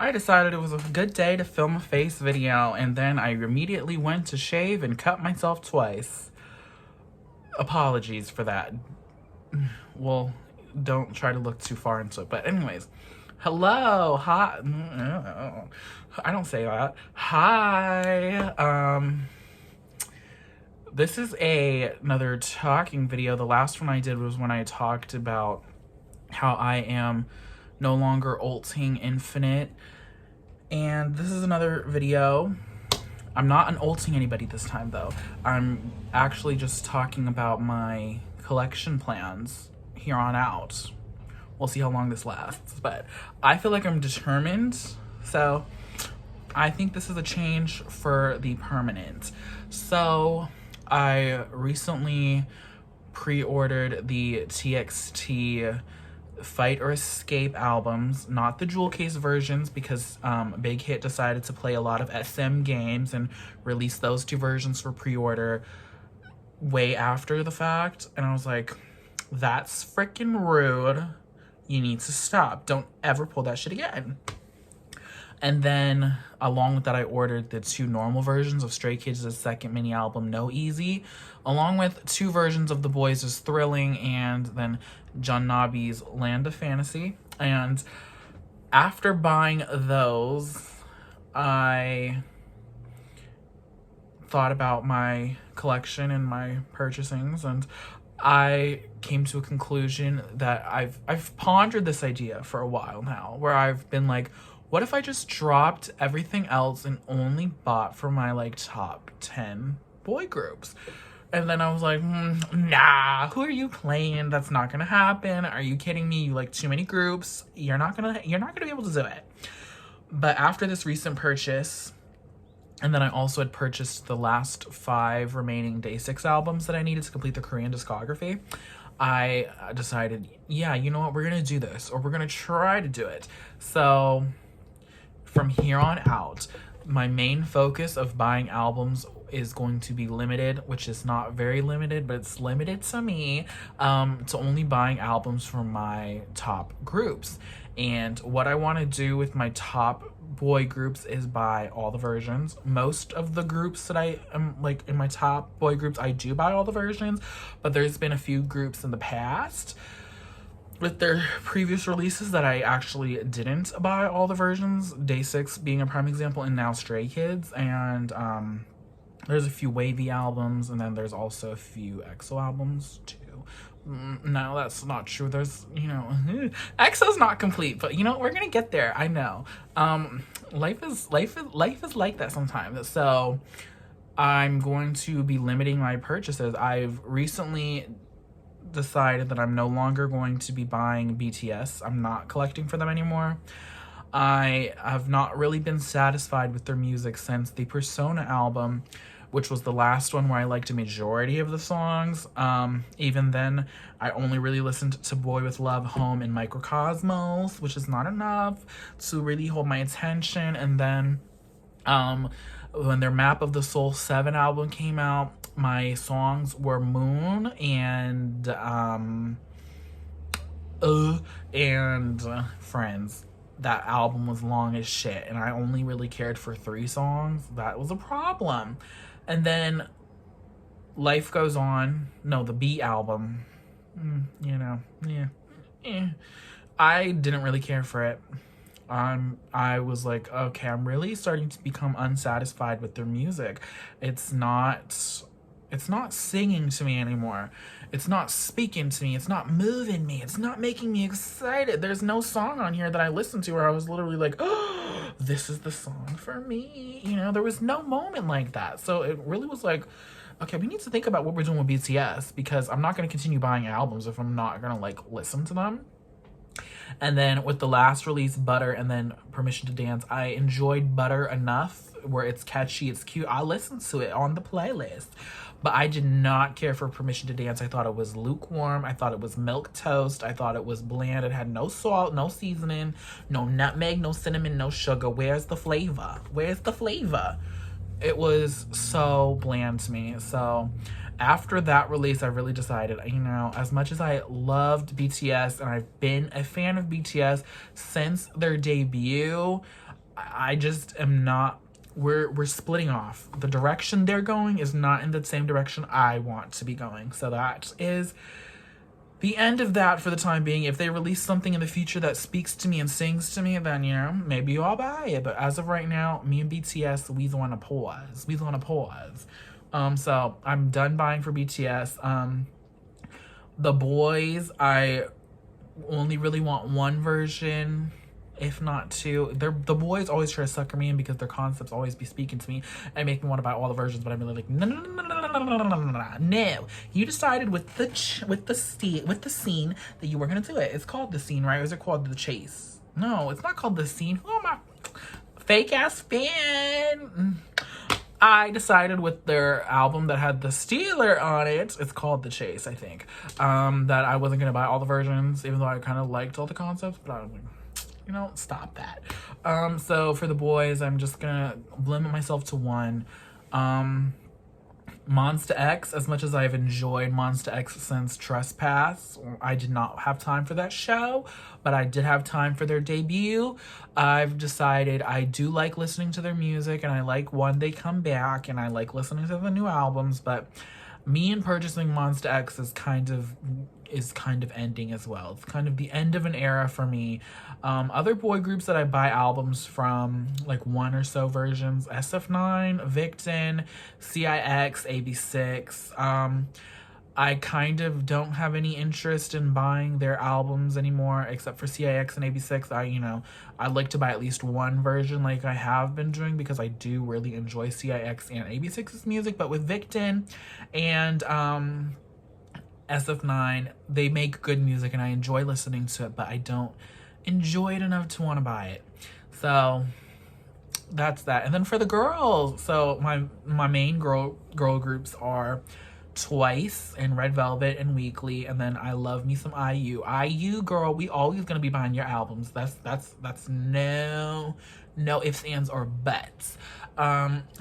I decided it was a good day to film a face video, and then I immediately went to shave and cut myself twice. Apologies for that. Well, don't try to look too far into it. But anyways, hello, hi. I don't say that. Hi. This is another talking video. The last one I did was when I talked about how I am no longer ulting Infinite. And this is another video. I'm not ulting anybody this time though. I'm actually just talking about my collection plans here on out. We'll see how long this lasts, but I feel like I'm determined. So I think this is a change for the permanent. So I recently pre-ordered the TXT Fight or Escape albums, not the jewel case versions, because Big Hit decided to play a lot of SM games and release those two versions for pre-order way after the fact. And I was like, that's freaking rude. You need to stop. Don't ever pull that shit again. And then along with that, I ordered the two normal versions of Stray Kids' second mini album, No Easy, along with two versions of The Boys' Thrilling and then John Nabi's Land of Fantasy. And after buying those, I thought about my collection and my purchasings, and I came to a conclusion that I've pondered this idea for a while now, where I've been like, what if I just dropped everything else and only bought for my like top 10 boy groups? And then I was like, nah, who are you playing? That's not gonna happen. Are you kidding me? You like too many groups. You're not gonna be able to do it. But after this recent purchase, and then I also had purchased the last 5 remaining Day 6 albums that I needed to complete the Korean discography, I decided, yeah, you know what? We're gonna do this, or we're gonna try to do it. So from here on out, my main focus of buying albums is going to be limited, which is not very limited, but it's limited to me, to only buying albums from my top groups. And what I want to do with my top boy groups is buy all the versions. Most of the groups that I am like in my top boy groups, I do buy all the versions, but there's been a few groups in the past with their previous releases that I actually didn't buy all the versions, Day 6 being a prime example, and now Stray Kids. And there's a few Wavy albums, and then there's also a few EXO albums too. No, that's not true. There's, you know, EXO's not complete, but you know, we're gonna get there. I know. Life is like that sometimes. So I'm going to be limiting my purchases. I've recently decided that I'm no longer going to be buying BTS. I'm not collecting for them anymore. I have not really been satisfied with their music since the Persona album, which was the last one where I liked a majority of the songs. Even then, I only really listened to Boy With Love, Home, and Microcosmos, which is not enough to really hold my attention. And then when their Map of the Soul 7 album came out, my songs were Moon and Friends. That album was long as shit, and I only really cared for 3 songs. That was a problem. And then Life Goes On, no, the B album, you know, I didn't really care for it. I was like, okay, I'm really starting to become unsatisfied with their music. It's not singing to me anymore. It's not speaking to me. It's not moving me. It's not making me excited. There's no song on here that I listened to where I was literally like, oh, this is the song for me. You know, there was no moment like that. So it really was like, okay, we need to think about what we're doing with BTS, because I'm not going to continue buying albums if I'm not going to like listen to them. And then with the last release, Butter, and then Permission to Dance, I enjoyed Butter enough where it's catchy, it's cute. I listened to it on the playlist. But I did not care for Permission to Dance. I thought it was lukewarm. I thought it was milquetoast. I thought it was bland. It had no salt, no seasoning, no nutmeg, no cinnamon, no sugar. Where's the flavor? Where's the flavor? It was so bland to me. So after that release, I really decided, you know, as much as I loved BTS and I've been a fan of BTS since their debut, I just am not. We're splitting off. The direction they're going is not in the same direction I want to be going. So that is the end of that for the time being. If they release something in the future that speaks to me and sings to me, then, you know, maybe I'll buy it. But as of right now, me and BTS, we want to pause. We want to pause. So I'm done buying for BTS. The boys, I only really want one version, if not two. The boys always try to sucker me in because their concepts always be speaking to me and make me want to buy all the versions. But I'm really like, no, no, no, no, no, no, no, no, no, no. No, you decided with the scene that you were gonna do it. It's called The Scene, right? Or is it called The Chase? No, it's not called The Scene. Who am I? Fake ass fan. I decided with their album that had the Steeler on it, it's called The Chase, I think, that I wasn't gonna buy all the versions, even though I kind of liked all the concepts. But I was like, you know, stop that. So for the boys, I'm just gonna limit myself to one. Monsta X, as much as I've enjoyed Monsta X since Trespass, I did not have time for that show, but I did have time for their debut. I've decided I do like listening to their music, and I like when they come back, and I like listening to the new albums, but me and purchasing Monsta X is kind of ending as well. It's kind of the end of an era for me. Other boy groups that I buy albums from, like one or so versions, SF9, Victon, CIX, AB6. I kind of don't have any interest in buying their albums anymore, except for CIX and AB6. I'd like to buy at least one version like I have been doing, because I do really enjoy CIX and AB6's music. But with Victon and SF9, they make good music and I enjoy listening to it, but I don't enjoy it enough to want to buy it. So that's that. And then for the girls, so my main girl groups are Twice and Red Velvet and Weekly, and then I love me some IU. Girl, we always gonna be buying your albums. That's no ifs, ands, or buts.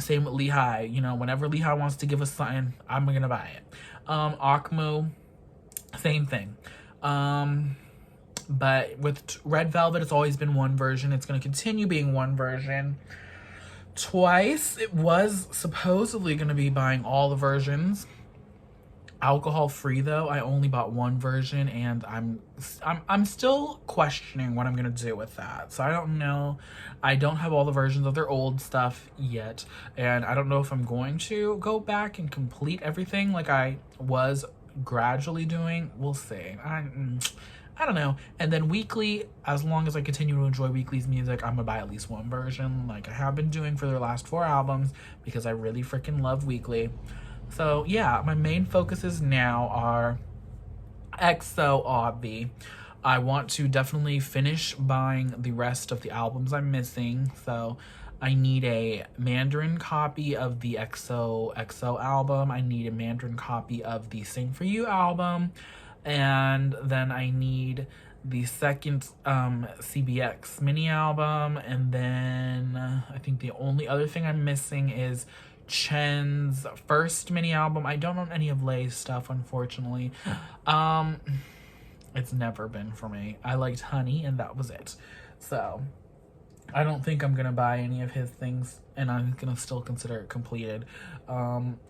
Same with Lehigh. You know, whenever Lehigh wants to give us something, I'm gonna buy it. Akmu, same thing. But with Red Velvet, it's always been one version. It's going to continue being one version. Twice, it was supposedly going to be buying all the versions. Alcohol free, though, I only bought one version, and I'm still questioning what I'm gonna do with that. So I don't know. I don't have all the versions of their old stuff yet, and I don't know if I'm going to go back and complete everything like I was gradually doing. We'll see. I don't know. And then Weekly, as long as I continue to enjoy Weekly's music, I'm gonna buy at least one version like I have been doing for their last 4 albums, because I really freaking love Weekly. So yeah, my main focuses now are EXO, obvi. I want to definitely finish buying the rest of the albums I'm missing. So I need a Mandarin copy of the EXO album. I need a Mandarin copy of the Sing For You album. And then I need the second CBX mini album. And then I think the only other thing I'm missing is Chen's first mini album. I don't own any of Lay's stuff, unfortunately. It's never been for me. I liked Honey, and that was it. So I don't think I'm gonna buy any of his things, and I'm gonna still consider it completed.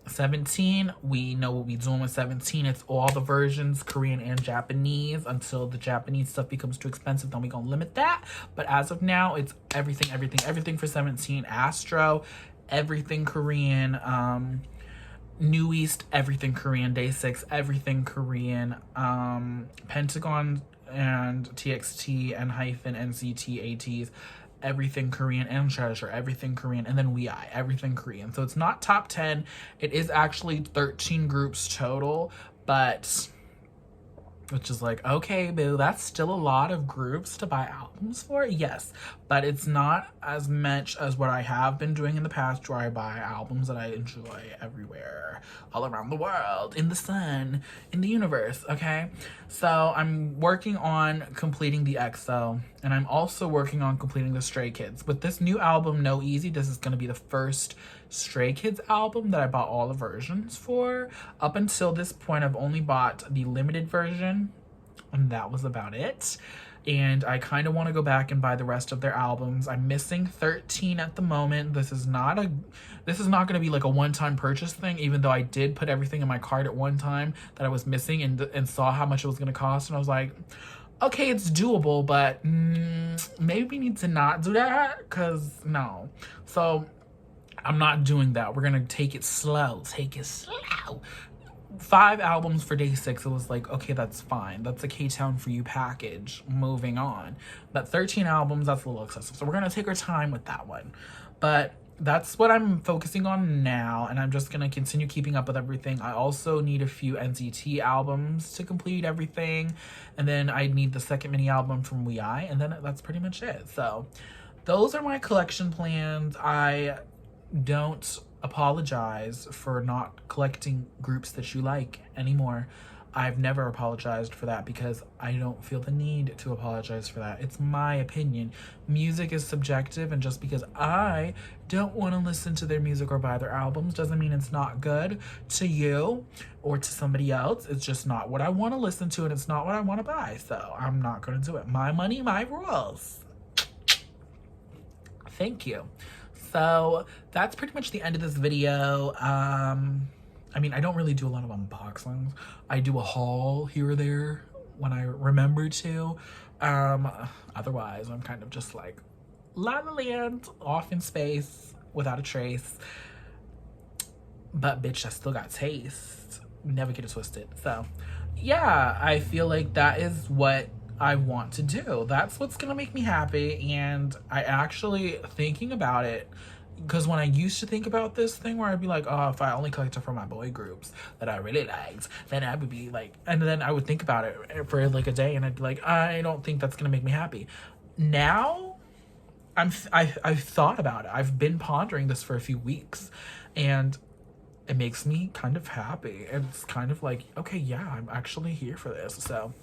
17, we know what we're doing with 17. It's all the versions, Korean and Japanese, until the Japanese stuff becomes too expensive, then we're gonna limit that. But as of now, it's everything for 17. Astro, everything Korean. New East, everything Korean. Day 6, everything Korean. Pentagon and TXT and hyphen NCT ATs, everything Korean. And Treasure, everything Korean. And then WeI, everything Korean. So it's not top 10. It is actually 13 groups total, but which is like, okay, boo, that's still a lot of groups to buy albums for. Yes, but it's not as much as what I have been doing in the past, where I buy albums that I enjoy everywhere, all around the world, in the sun, in the universe, okay? So I'm working on completing the EXO, and I'm also working on completing the Stray Kids. With this new album, No Easy, this is going to be the first Stray Kids album that I bought all the versions for. Up until this point, I've only bought the limited version, and that was about it. and I kind of want to go back and buy the rest of their albums. I'm missing 13 at the moment. This is not going to be like a one-time purchase thing, even though I did put everything in my cart at one time that I was missing, and saw how much it was going to cost, and I was like, okay, it's doable, but maybe we need to not do that, because no. So I'm not doing that. We're going to take it slow. 5 albums for day 6. It was like, okay, that's fine. That's a K-Town For You package. Moving on. But 13 albums, that's a little excessive. So we're going to take our time with that one. But that's what I'm focusing on now, and I'm just going to continue keeping up with everything. I also need a few NCT albums to complete everything, and then I need the second mini album from WeI, and then that's pretty much it. So those are my collection plans. I don't apologize for not collecting groups that you like anymore. I've never apologized for that because I don't feel the need to apologize for that. It's my opinion. Music is subjective, and just because I don't want to listen to their music or buy their albums doesn't mean it's not good to you or to somebody else. It's just not what I want to listen to, and it's not what I want to buy. So I'm not going to do it. My money, my rules. Thank you. So that's pretty much the end of this video. I mean, I don't really do a lot of unboxings. I do a haul here or there when I remember to. Otherwise, I'm kind of just like La La Land, off in space, without a trace. But bitch, I still got taste. Never get it twisted. So yeah, I feel like that is what I want to do. That's what's gonna make me happy. And I actually, thinking about it, because when I used to think about this thing where I'd be like, oh, if I only collected for my boy groups that I really liked, then I would be like, and then I would think about it for like a day, and I'd be like, I don't think that's gonna make me happy. Now I've thought about it. I've been pondering this for a few weeks, and it makes me kind of happy. It's kind of like, okay, yeah, I'm actually here for this. So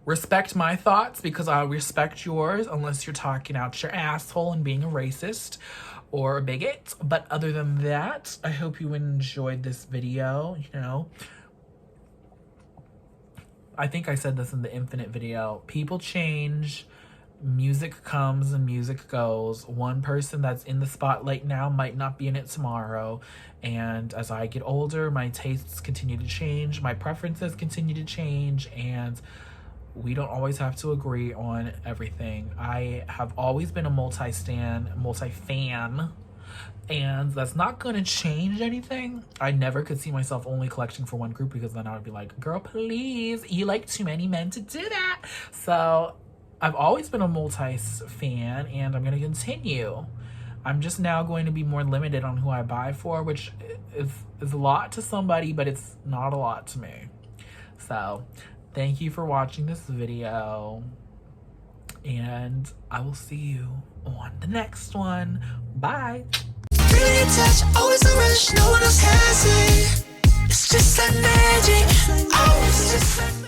respect my thoughts, because I respect yours, unless you're talking out your asshole and being a racist or a bigot. But other than that, I hope you enjoyed this video. You know, I think I said this in the Infinite video. People change. Music comes and music goes. One person that's in the spotlight now might not be in it tomorrow. And as I get older, my tastes continue to change. My preferences continue to change. And we don't always have to agree on everything. I have always been a multi-fan, and that's not gonna change anything. I never could see myself only collecting for one group, because then I would be like, girl, please, you like too many men to do that. So I've always been a multi-fan, and I'm gonna continue. I'm just now going to be more limited on who I buy for, which is a lot to somebody, but it's not a lot to me. So thank you for watching this video, and I will see you on the next one. Bye. Really touch, always a rush, no one else has it. It's just like magic. Oh, it's just like